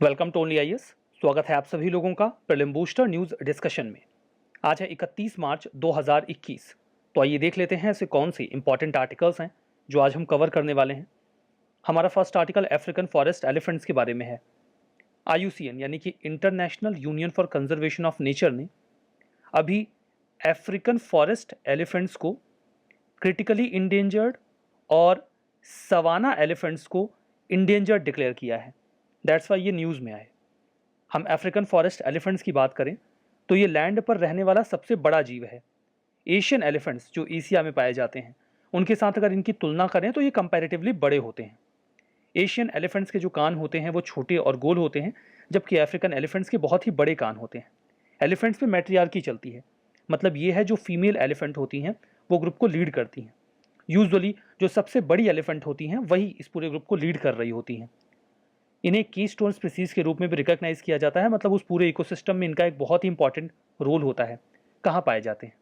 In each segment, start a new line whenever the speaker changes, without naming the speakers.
Welcome to only IAS. स्वागत है आप सभी लोगों का प्रीलिम बूस्टर न्यूज डिस्कशन में। आज है 31 मार्च 2021। तो आइए देख लेते हैं ऐसे कौन से इंपॉर्टेंट आर्टिकल्स हैं जो आज हम कवर करने वाले हैं। हमारा first article African forest elephants के बारे में है। IUCN यानी कि international union for conservation of nature ने अभी अफ्रीकन फॉरेस्ट एलिफेंट्स को क्रिटिकली इंडेंजर्ड और सवाना एलिफेंट्स को इंडेंजर्ड डिक्लेयर किया है। दैट्स वाई ये न्यूज़ में आए। हम अफ्रीकन फॉरेस्ट एलिफेंट्स की बात करें तो ये लैंड पर रहने वाला सबसे बड़ा जीव है। एशियन एलिफेंट्स जो एशिया में पाए जाते हैं उनके साथ अगर इनकी तुलना करें तो ये कंपैरेटिवली बड़े होते हैं। एशियन एलिफेंट्स के जो कान होते हैं वो छोटे और गोल होते हैं, जबकि अफ्रीकन एलिफेंट्स के बहुत ही बड़े कान होते हैं। एलिफेंट्स में मैट्रियार्की चलती है, मतलब ये है जो फीमेल एलिफेंट होती हैं वो ग्रुप को लीड करती हैं। यूजुअली जो सबसे बड़ी एलिफेंट होती हैं वही इस पूरे ग्रुप को लीड कर रही होती हैं। इन्हें कीस्टोन स्पीसीज के रूप में भी रिकॉग्नाइज किया जाता है, मतलब उस पूरे इकोसिस्टम में इनका एक बहुत ही इंपॉर्टेंट रोल होता है। कहाँ पाए जाते हैं?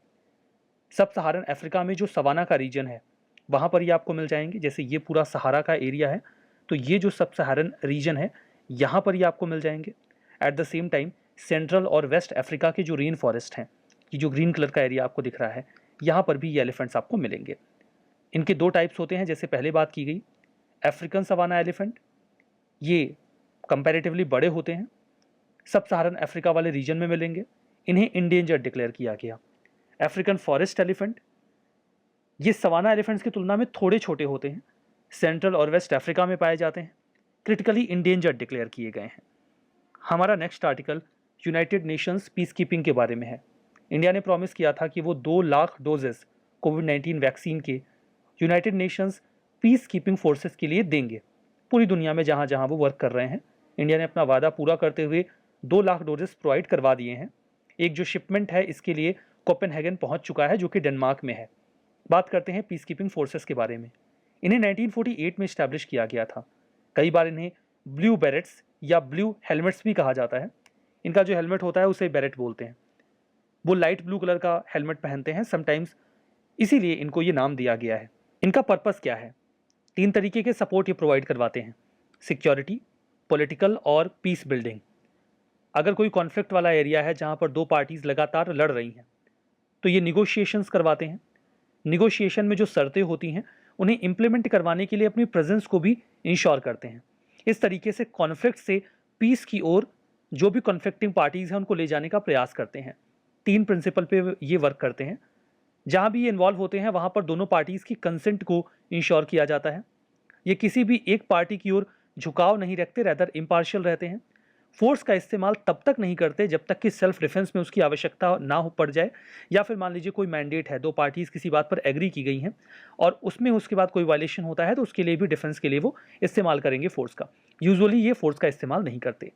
सब सहारन अफ्रीका में जो सवाना का रीजन है वहाँ पर ये आपको मिल जाएंगे। जैसे ये पूरा सहारा का एरिया है तो ये जो सब सहारन रीजन है यहाँ पर ये आपको मिल जाएंगे। At the same time central और वेस्ट अफ्रीका के जो रेन फॉरेस्ट हैं, ये जो ग्रीन कलर का एरिया आपको दिख रहा है, यहाँ पर भी ये एलिफेंट्स आपको मिलेंगे। इनके दो टाइप्स होते हैं, जैसे पहले बात की गई अफ्रीकन सवाना एलिफेंट, ये कंपैरेटिवली बड़े होते हैं, सब सहारन अफ्रीका वाले रीजन में मिलेंगे। इन्हें इंडेंजर्ड डिक्लेयर किया गया। अफ्रीकन फॉरेस्ट एलिफेंट, ये सवाना एलिफेंट्स की तुलना में थोड़े छोटे होते हैं, सेंट्रल और वेस्ट अफ्रीका में पाए जाते हैं, क्रिटिकली इंडेंजर्ड डिक्लेयर किए गए हैं। हमारा next article United Nations peace keeping के बारे में है। इंडिया ने प्रॉमिस किया था कि वो 2 लाख डोजेस कोविड-19 वैक्सीन के United Nations peace keeping forces के लिए देंगे। पूरी दुनिया में जहाँ जहाँ वो वर्क कर रहे हैं, इंडिया ने अपना वादा पूरा करते हुए 2 लाख डोजेस प्रोवाइड करवा दिए हैं। एक जो शिपमेंट है इसके लिए कोपेनहेगन पहुंच चुका है, जो कि डेनमार्क में है। बात करते हैं पीस कीपिंग फोर्सेस के बारे में। इन्हें 1948 में इस्टेब्लिश किया गया था। कई बार इन्हें ब्लू बैरेट्स या ब्लू हेलमेट्स भी कहा जाता है। इनका जो हेलमेट होता है उसे बैरेट बोलते हैं। वो लाइट ब्लू कलर का हेलमेट पहनते हैं समटाइम्स, इसीलिए इनको ये नाम दिया गया है। इनका पर्पस क्या है? 3 तरीके के सपोर्ट ये प्रोवाइड करवाते हैं: सिक्योरिटी, पॉलिटिकल और पीस बिल्डिंग। अगर कोई कॉन्फ्लिक्ट वाला एरिया है जहां पर 2 पार्टीज लगातार लड़ रही हैं तो ये निगोशिएशंस करवाते हैं। निगोशिएशन में जो शर्तें होती हैं उन्हें इंप्लीमेंट करवाने के लिए अपनी प्रेजेंस को भी इंश्योर करते हैं। इस तरीके से कॉन्फ्लिक्ट से पीस की ओर जो भी कॉन्फ्लिक्टिंग पार्टीज हैं उनको ले जाने का प्रयास करते हैं। 3 प्रिंसिपल पे ये वर्क करते हैं। जहां भी ये इन्वॉल्व होते हैं वहां पर दोनों पार्टीज की कंसेंट को इंश्योर किया जाता है। ये किसी भी एक पार्टी की ओर झुकाव नहीं रखते, रेदर इम्पार्शियल रहते हैं। फोर्स का इस्तेमाल तब तक नहीं करते जब तक कि सेल्फ डिफेंस में उसकी आवश्यकता ना हो पड़ जाए, या फिर मान लीजिए कोई मैंडेट है, 2 पार्टीज किसी बात पर एग्री की गई हैं और उसमें उसके बाद कोई वायलेशन होता है तो उसके लिए भी डिफेंस के लिए वो इस्तेमाल करेंगे फोर्स का। यूजुअली ये फोर्स का इस्तेमाल नहीं करते।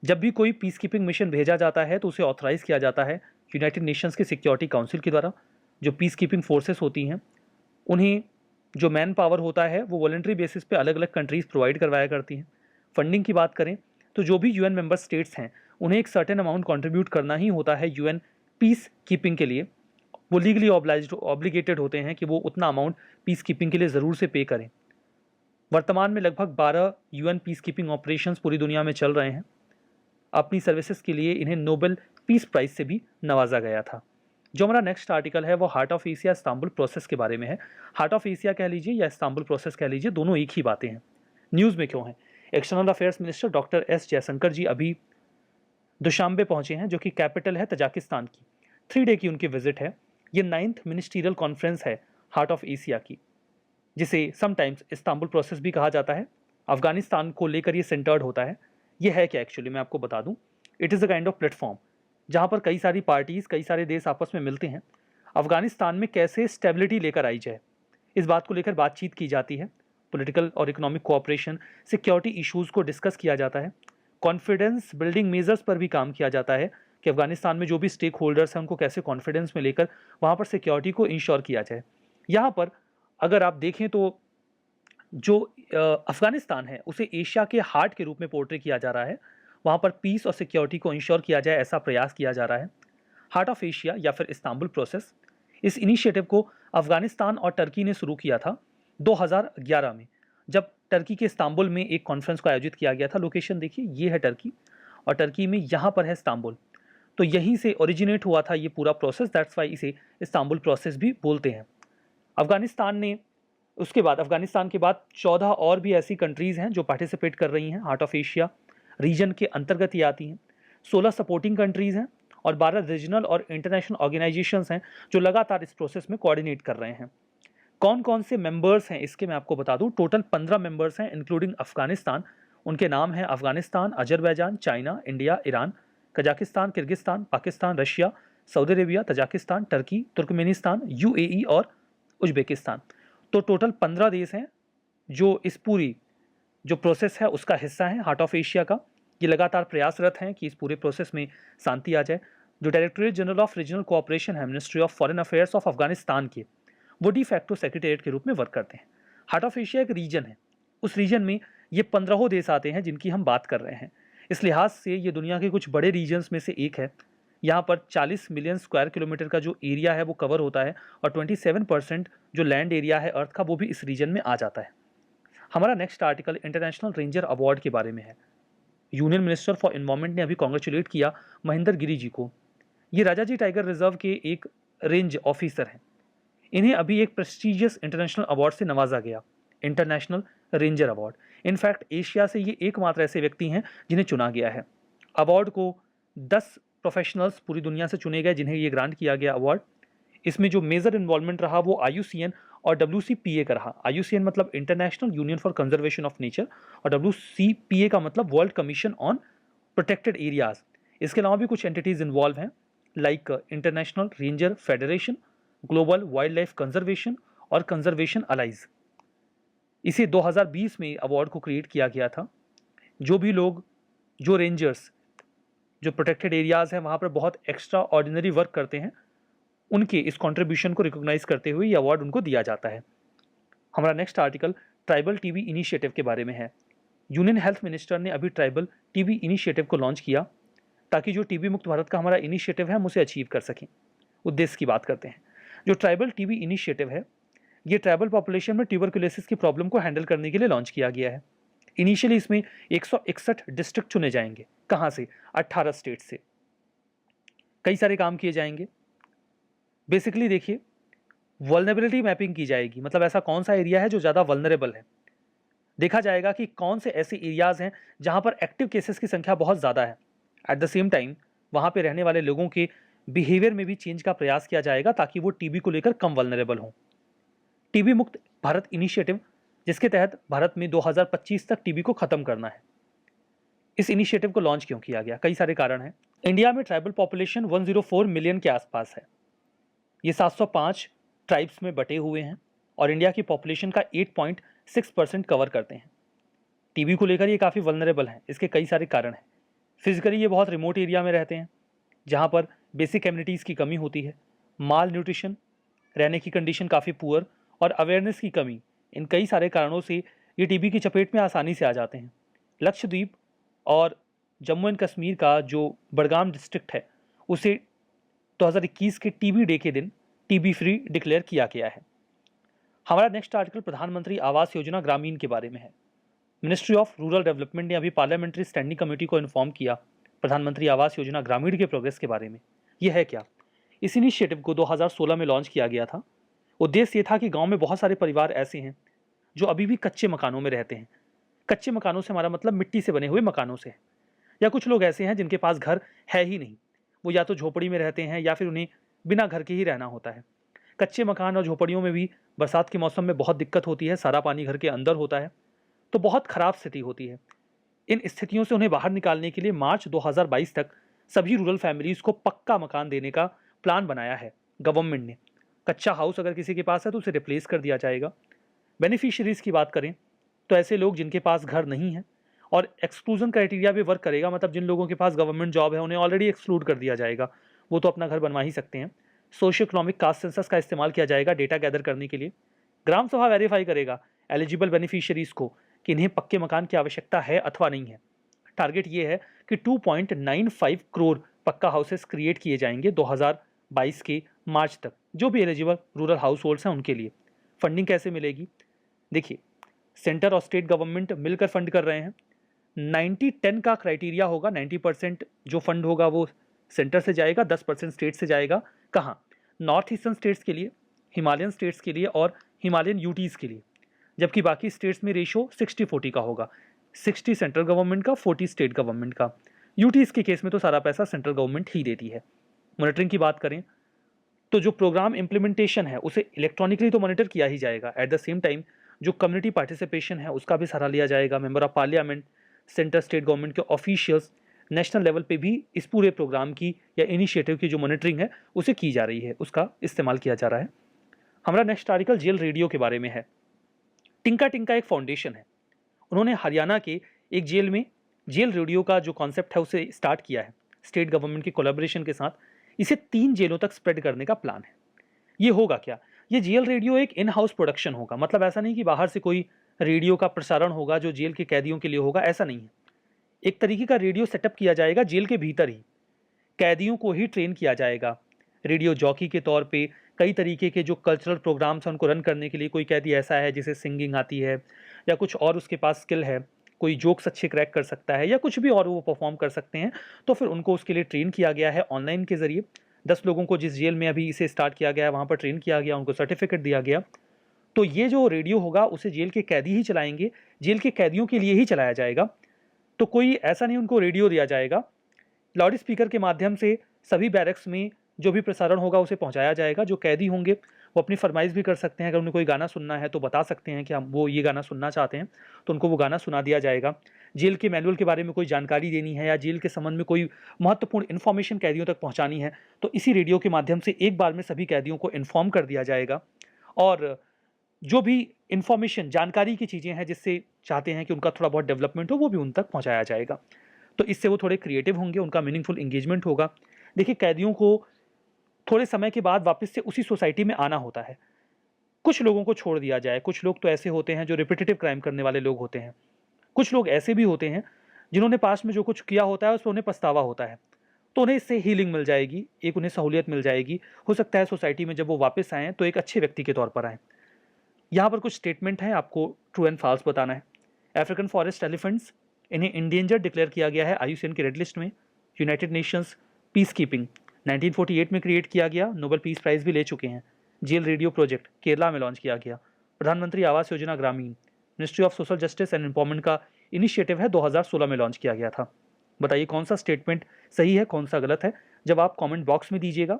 जब भी कोई पीस कीपिंग मिशन भेजा जाता है तो उसे ऑथराइज किया जाता है यूनाइटेड नेशंस के सिक्योरिटी काउंसिल के द्वारा। जो पीस कीपिंग फोर्सेस होती हैं उन्हें जो मैन पावर होता है वो वॉलंटरी बेसिस पे अलग अलग कंट्रीज़ प्रोवाइड करवाया करती हैं। फंडिंग की बात करें तो जो भी यूएन मेंबर स्टेट्स हैं उन्हें एक सर्टेन अमाउंट कंट्रीब्यूट करना ही होता है यूएन पीस कीपिंग के लिए। वो लीगली ऑब्लिगेटेड होते हैं कि वो उतना अमाउंट पीस कीपिंग के लिए ज़रूर से पे करें। वर्तमान में लगभग 12 यूएन पीस कीपिंग ऑपरेशंस पूरी दुनिया में चल रहे हैं। अपनी सर्विसेज के लिए इन्हें नोबेल पीस प्राइज से भी नवाजा गया था। जो हमारा नेक्स्ट आर्टिकल है वो heart of Asia Istanbul process के बारे में है। हार्ट ऑफ एशिया कह लीजिए या इस्तांबुल प्रोसेस कह लीजिए, दोनों एक ही बातें हैं। न्यूज़ में क्यों है? External affairs minister doctor S Jaishankar ji अभी दुशांबे पहुंचे हैं, जो कि कैपिटल है तजाकिस्तान की। 3 डे की उनकी विजिट है। ये 9th मिनिस्ट्रियल कॉन्फ्रेंस है हार्ट ऑफ एशिया की, जिसे समटाइम्स इस्तांबुल प्रोसेस भी कहा जाता है। अफगानिस्तान को लेकर ये सेंटर्ड होता है। ये है क्या एक्चुअली, मैं आपको बता दूं। It is a kind of platform जहाँ पर कई सारी पार्टीज़, कई सारे देश आपस में मिलते हैं। अफगानिस्तान में कैसे स्टेबिलिटी लेकर आई जाए, इस बात को लेकर बातचीत की जाती है। पॉलिटिकल और इकोनॉमिक कोऑपरेशन, सिक्योरिटी इश्यूज़ को डिस्कस किया जाता है। कॉन्फिडेंस बिल्डिंग मेजर्स पर भी काम किया जाता है कि अफगानिस्तान में जो भी स्टेक होल्डर्स हैं उनको कैसे कॉन्फिडेंस में लेकर वहाँ पर सिक्योरिटी को इंश्योर किया जाए। यहाँ पर अगर आप देखें तो जो अफगानिस्तान है उसे एशिया के हार्ट के रूप में पोर्ट्रे किया जा रहा है। वहाँ पर पीस और सिक्योरिटी को इंश्योर किया जाए, ऐसा प्रयास किया जा रहा है। हार्ट ऑफ एशिया या फिर इस्तांबुल प्रोसेस, इस इनिशिएटिव को अफगानिस्तान और टर्की ने शुरू किया था 2011 में, जब टर्की के इस्तांबुल में एक कॉन्फ्रेंस को आयोजित किया गया था। लोकेशन देखिए, ये है टर्की, और टर्की में यहाँ पर है इस्तांबुल। तो यहीं से ओरिजिनेट हुआ था ये पूरा प्रोसेस, दैट्स वाई इसे इस्तांबुल प्रोसेस भी बोलते हैं। अफगानिस्तान ने अफगानिस्तान के बाद 14 और भी ऐसी कंट्रीज़ हैं जो पार्टिसिपेट कर रही हैं। हार्ट ऑफ एशिया रीजन के अंतर्गत ये आती हैं। 16 सपोर्टिंग कंट्रीज़ हैं और 12 रीजनल और इंटरनेशनल ऑर्गेनाइजेशंस हैं जो लगातार इस प्रोसेस में कोऑर्डिनेट कर रहे हैं। कौन कौन से मेंबर्स हैं इसके मैं आपको बता दूं। टोटल 15 मेंबर्स हैं इंक्लूडिंग अफगानिस्तान। उनके नाम हैं Afghanistan, Azerbaijan, China, India, Iran, Kazakhstan, Kyrgyzstan, Pakistan, Russia, Saudi Arabia, Tajikistan, Turkey, Turkmenistan, UAE और उज्बेकिस्तान। तो टोटल 15 देश हैं जो इस पूरी जो प्रोसेस है उसका हिस्सा है। हार्ट ऑफ एशिया का ये लगातार प्रयासरत हैं कि इस पूरे प्रोसेस में शांति आ जाए। जो directorate general of regional cooperation है ministry of foreign affairs of Afghanistan के, वो डी फैक्टो सेक्रेटेरिएट के रूप में वर्क करते हैं। हार्ट ऑफ एशिया एक रीजन है, उस रीजन में ये 15 देश आते हैं जिनकी हम बात कर रहे हैं। इस लिहाज से ये दुनिया के कुछ बड़े रीजन्स में से एक है। यहाँ पर 40 मिलियन स्क्वायर किलोमीटर का जो एरिया है वो कवर होता है और 27% जो लैंड एरिया है अर्थ का वो भी इस रीजन में आ जाता है। हमारा next article international ranger award के बारे में है। यूनियन मिनिस्टर फॉर एनवायरमेंट ने अभी कॉन्ग्रेचुलेट किया महेंद्र गिरी जी को। ये राजाजी टाइगर रिजर्व के एक रेंज ऑफिसर हैं। इन्हें अभी एक प्रेस्टिजियस इंटरनेशनल अवार्ड से नवाजा गया, international ranger award. In fact Asia से ये एकमात्र ऐसे व्यक्ति हैं जिन्हें चुना गया है। अवार्ड को 10 प्रोफेशनल्स पूरी दुनिया से चुने गए जिन्हें ये ग्रांट किया गया अवार्ड। इसमें जो मेजर इन्वॉल्वमेंट रहा वो IUCN और WCPA का रहा। IUCN मतलब international union for conservation of nature और WCPA का मतलब world commission on protected areas. इसके अलावा भी कुछ एंटिटीज इन्वॉल्व हैं like international ranger federation, global wild life conservation और कंजर्वेशन अलाइज। इसे 2020 में अवार्ड को क्रिएट किया गया था। जो भी लोग, जो रेंजर्स जो प्रोटेक्टेड एरियाज हैं वहाँ पर बहुत एक्स्ट्रा ऑर्डिनरी वर्क करते हैं, उनके इस कंट्रीब्यूशन को रिकॉग्नाइज करते हुए ये अवार्ड उनको दिया जाता है। हमारा next article tribal TB initiative के बारे में है। यूनियन हेल्थ मिनिस्टर ने अभी ट्राइबल टीबी इनिशिएटिव को लॉन्च किया ताकि जो टीबी मुक्त भारत का हमारा इनिशिएटिव है हम उसे अचीव कर सकें। उद्देश्य की बात करते हैं। जो ट्राइबल टीबी इनिशिएटिव है ये ट्राइबल पॉपुलेशन में ट्यूबरकुलोसिस की प्रॉब्लम को हैंडल करने के लिए लॉन्च किया गया है। इनिशियली इसमें 161 डिस्ट्रिक्ट चुने जाएंगे। कहाँ से? 18 स्टेट से। कई सारे काम किए जाएंगे। बेसिकली देखिए, वल्नरेबिलिटी मैपिंग की जाएगी, मतलब ऐसा कौन सा एरिया है जो ज़्यादा वल्नरेबल है। देखा जाएगा कि कौन से ऐसे एरियाज हैं जहाँ पर एक्टिव केसेस की संख्या बहुत ज़्यादा है। एट द सेम टाइम वहाँ पे रहने वाले लोगों के बिहेवियर में भी चेंज का प्रयास किया जाएगा ताकि वो टीबी को लेकर कम वल्नरेबल हों। टीबी मुक्त भारत इनिशिएटिव, जिसके तहत भारत में 2025 तक टीबी को खत्म करना है। इस इनिशिएटिव को लॉन्च क्यों किया गया? कई सारे कारण हैं। इंडिया में ट्राइबल पॉपुलेशन 104 मिलियन के आसपास है। ये 705 ट्राइब्स में बटे हुए हैं और इंडिया की पॉपुलेशन का 8.6% कवर करते हैं। टीबी को लेकर ये काफ़ी वल्नरेबल हैं। इसके कई सारे कारण हैं। फिजिकली ये बहुत रिमोट एरिया में रहते हैं जहाँ पर बेसिक एमिनिटीज़ की कमी होती है, माल न्यूट्रिशन, रहने की कंडीशन काफ़ी पुअर और अवेयरनेस की कमी। इन कई सारे कारणों से ये टीबी की चपेट में आसानी से आ जाते हैं। लक्षद्वीप और जम्मू एंड कश्मीर का जो बडगाम डिस्ट्रिक्ट है उसे 2021 के टीबी डे के दिन टीबी फ्री डिक्लेयर किया गया है। हमारा नेक्स्ट आर्टिकल प्रधानमंत्री आवास योजना ग्रामीण के बारे में है। मिनिस्ट्री ऑफ रूरल डेवलपमेंट ने अभी पार्लियामेंट्री स्टैंडिंग कमेटी को इन्फॉर्म किया प्रधानमंत्री आवास योजना ग्रामीण के प्रोग्रेस के बारे में। यह है क्या? इस इनिशिएटिव को 2016 में लॉन्च किया गया था। उद्देश्य ये था कि गांव में बहुत सारे परिवार ऐसे हैं जो अभी भी कच्चे मकानों में रहते हैं। कच्चे मकानों से हमारा मतलब मिट्टी से बने हुए मकानों से है। या कुछ लोग ऐसे हैं जिनके पास घर है ही नहीं, वो या तो झोपड़ी में रहते हैं या फिर उन्हें बिना घर के ही रहना होता है। कच्चे मकान और झोपड़ियों में भी बरसात के मौसम में बहुत दिक्कत होती है, सारा पानी घर के अंदर होता है, तो बहुत ख़राब स्थिति होती है। इन स्थितियों से उन्हें बाहर निकालने के लिए मार्च 2022 तक सभी रूरल फैमिलीज़ को पक्का मकान देने का प्लान बनाया है गवर्नमेंट ने। कच्चा हाउस अगर किसी के पास है तो उसे रिप्लेस कर दिया जाएगा। बेनिफिशियरीज़ की बात करें तो ऐसे लोग जिनके पास घर नहीं है, और एक्सक्लूजन क्राइटेरिया भी वर्क करेगा, मतलब जिन लोगों के पास गवर्नमेंट जॉब है उन्हें ऑलरेडी एक्सक्लूड कर दिया जाएगा, वो तो अपना घर बनवा ही सकते हैं। सोशियो इकोनॉमिक कास्ट सेंसस का इस्तेमाल किया जाएगा डेटा गैदर करने के लिए। ग्राम सभा वेरीफाई करेगा एलिजिबल बेनिफिशियरीज़ को कि इन्हें पक्के मकान की आवश्यकता है अथवा नहीं है। टारगेट ये है कि 2.95 करोड़ पक्का हाउसेस क्रिएट किए जाएंगे 2022 के मार्च तक, जो भी एलिजिबल रूरल हाउस होल्ड्स हैं उनके लिए। फंडिंग कैसे मिलेगी? देखिए, सेंटर और स्टेट गवर्नमेंट मिलकर फंड कर रहे हैं। 90-10 का क्राइटेरिया होगा, 90% जो फंड होगा वो सेंटर से जाएगा, 10% स्टेट से जाएगा। कहाँ? नॉर्थ ईस्टर्न स्टेट्स के लिए, हिमालयन स्टेट्स के लिए और हिमालयन यूटीज़ के लिए, जबकि बाकी स्टेट्स में रेशो 60-40 का होगा, 60 सेंट्रल गवर्नमेंट का, 40 स्टेट गवर्नमेंट का। यूटीज़ के केस में तो सारा पैसा सेंट्रल गवर्नमेंट ही देती है। मॉनिटरिंग की बात करें तो जो प्रोग्राम इम्प्लीमेंटेशन है उसे इलेक्ट्रॉनिकली तो मॉनिटर किया ही जाएगा, एट द सेम टाइम जो कम्युनिटी पार्टिसिपेशन है उसका भी सहारा लिया जाएगा। Member of parliament, centre state government के ऑफिशियल्स, नेशनल लेवल पे भी इस पूरे प्रोग्राम की या इनिशिएटिव की जो मॉनिटरिंग है उसे की जा रही है, उसका इस्तेमाल किया जा रहा है। हमारा नेक्स्ट आर्टिकल जेल रेडियो के बारे में है। टिंका टिंका एक फाउंडेशन है, उन्होंने हरियाणा के एक जेल में जेल रेडियो का जो कॉन्सेप्ट है उसे स्टार्ट किया है स्टेट गवर्नमेंट के कोलैबोरेशन के साथ। इसे 3 जेलों तक स्प्रेड करने का प्लान है। ये होगा क्या? ये जेल रेडियो एक इन हाउस प्रोडक्शन होगा, मतलब ऐसा नहीं कि बाहर से कोई रेडियो का प्रसारण होगा जो जेल के कैदियों के लिए होगा, ऐसा नहीं है। एक तरीके का रेडियो सेटअप किया जाएगा जेल के भीतर ही, कैदियों को ही ट्रेन किया जाएगा रेडियो जॉकी के तौर पे। कई तरीके के जो कल्चरल प्रोग्राम्स हैं उनको रन करने के लिए, कोई कैदी ऐसा है जिसे सिंगिंग आती है या कुछ और उसके पास स्किल है, कोई जोक्स अच्छे क्रैक कर सकता है या कुछ भी और वो परफॉर्म कर सकते हैं, तो फिर उनको उसके लिए ट्रेन किया गया है ऑनलाइन के जरिए। 10 लोगों को जिस जेल में अभी इसे स्टार्ट किया गया है वहाँ पर ट्रेन किया गया, उनको सर्टिफिकेट दिया गया। तो ये जो रेडियो होगा उसे जेल के कैदी ही चलाएंगे, जेल के कैदियों के लिए ही चलाया जाएगा। तो कोई ऐसा नहीं उनको रेडियो दिया जाएगा, लाउड स्पीकर के माध्यम से सभी बैरक्स में जो भी प्रसारण होगा उसे पहुंचाया जाएगा। जो कैदी होंगे वो अपनी फरमाइश भी कर सकते हैं, अगर उन्हें कोई गाना सुनना है तो बता सकते हैं कि हम वो ये गाना सुनना चाहते हैं, तो उनको वो गाना सुना दिया जाएगा। जेल के मैनुअल के बारे में कोई जानकारी देनी है या जेल के संबंध में कोई महत्वपूर्ण इन्फॉर्मेशन कैदियों तक पहुँचानी है तो इसी रेडियो के माध्यम से एक बार में सभी कैदियों को इन्फॉर्म कर दिया जाएगा। और जो भी इन्फॉर्मेशन, जानकारी की चीज़ें हैं जिससे चाहते हैं कि उनका थोड़ा बहुत डेवलपमेंट हो, वो भी उन तक पहुँचाया जाएगा। तो इससे वो थोड़े क्रिएटिव होंगे, उनका मीनिंगफुल इंगेजमेंट होगा। देखिए, कैदियों को थोड़े समय के बाद वापस से उसी सोसाइटी में आना होता है। कुछ लोगों को छोड़ दिया जाए, कुछ लोग तो ऐसे होते हैं जो रिपीटेटिव क्राइम करने वाले लोग होते हैं, कुछ लोग ऐसे भी होते हैं जिन्होंने पास्ट में जो कुछ किया होता है उस पर उन्हें पछतावा होता है, तो उन्हें इससे हीलिंग मिल जाएगी, एक उन्हें सहूलियत मिल जाएगी। हो सकता है सोसाइटी में जब वो वापस आएँ तो एक अच्छे व्यक्ति के तौर पर आएँ। यहाँ पर कुछ स्टेटमेंट है, आपको ट्रू एंड फॉल्स बताना है। अफ्रीकन फॉरेस्ट एलिफेंट्स, इन्हें इंडेंजर डिक्लेयर किया गया है IUCN की रेड लिस्ट में। यूनाइटेड नेशंस पीस कीपिंग 1948 में क्रिएट किया गया, नोबेल पीस प्राइज भी ले चुके हैं। जेल रेडियो प्रोजेक्ट केरला में लॉन्च किया गया। प्रधानमंत्री आवास योजना ग्रामीण, ministry of social justice and empowerment का इनिशिएटिव है, 2016 में लॉन्च किया गया था। बताइए कौन सा स्टेटमेंट सही है, कौन सा गलत है, जब आप कमेंट बॉक्स में दीजिएगा।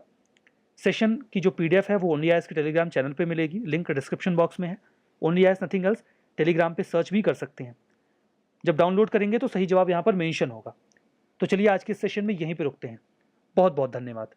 सेशन की जो PDF है वो ओनली आईएएस के टेलीग्राम चैनल पे मिलेगी, लिंक डिस्क्रिप्शन बॉक्स में है। Only IAS nothing else, Telegram पे सर्च भी कर सकते हैं। जब डाउनलोड करेंगे तो सही जवाब यहाँ पर मेंशन होगा। तो चलिए आज के इस सेशन में यहीं पे रुकते हैं। बहुत बहुत धन्यवाद।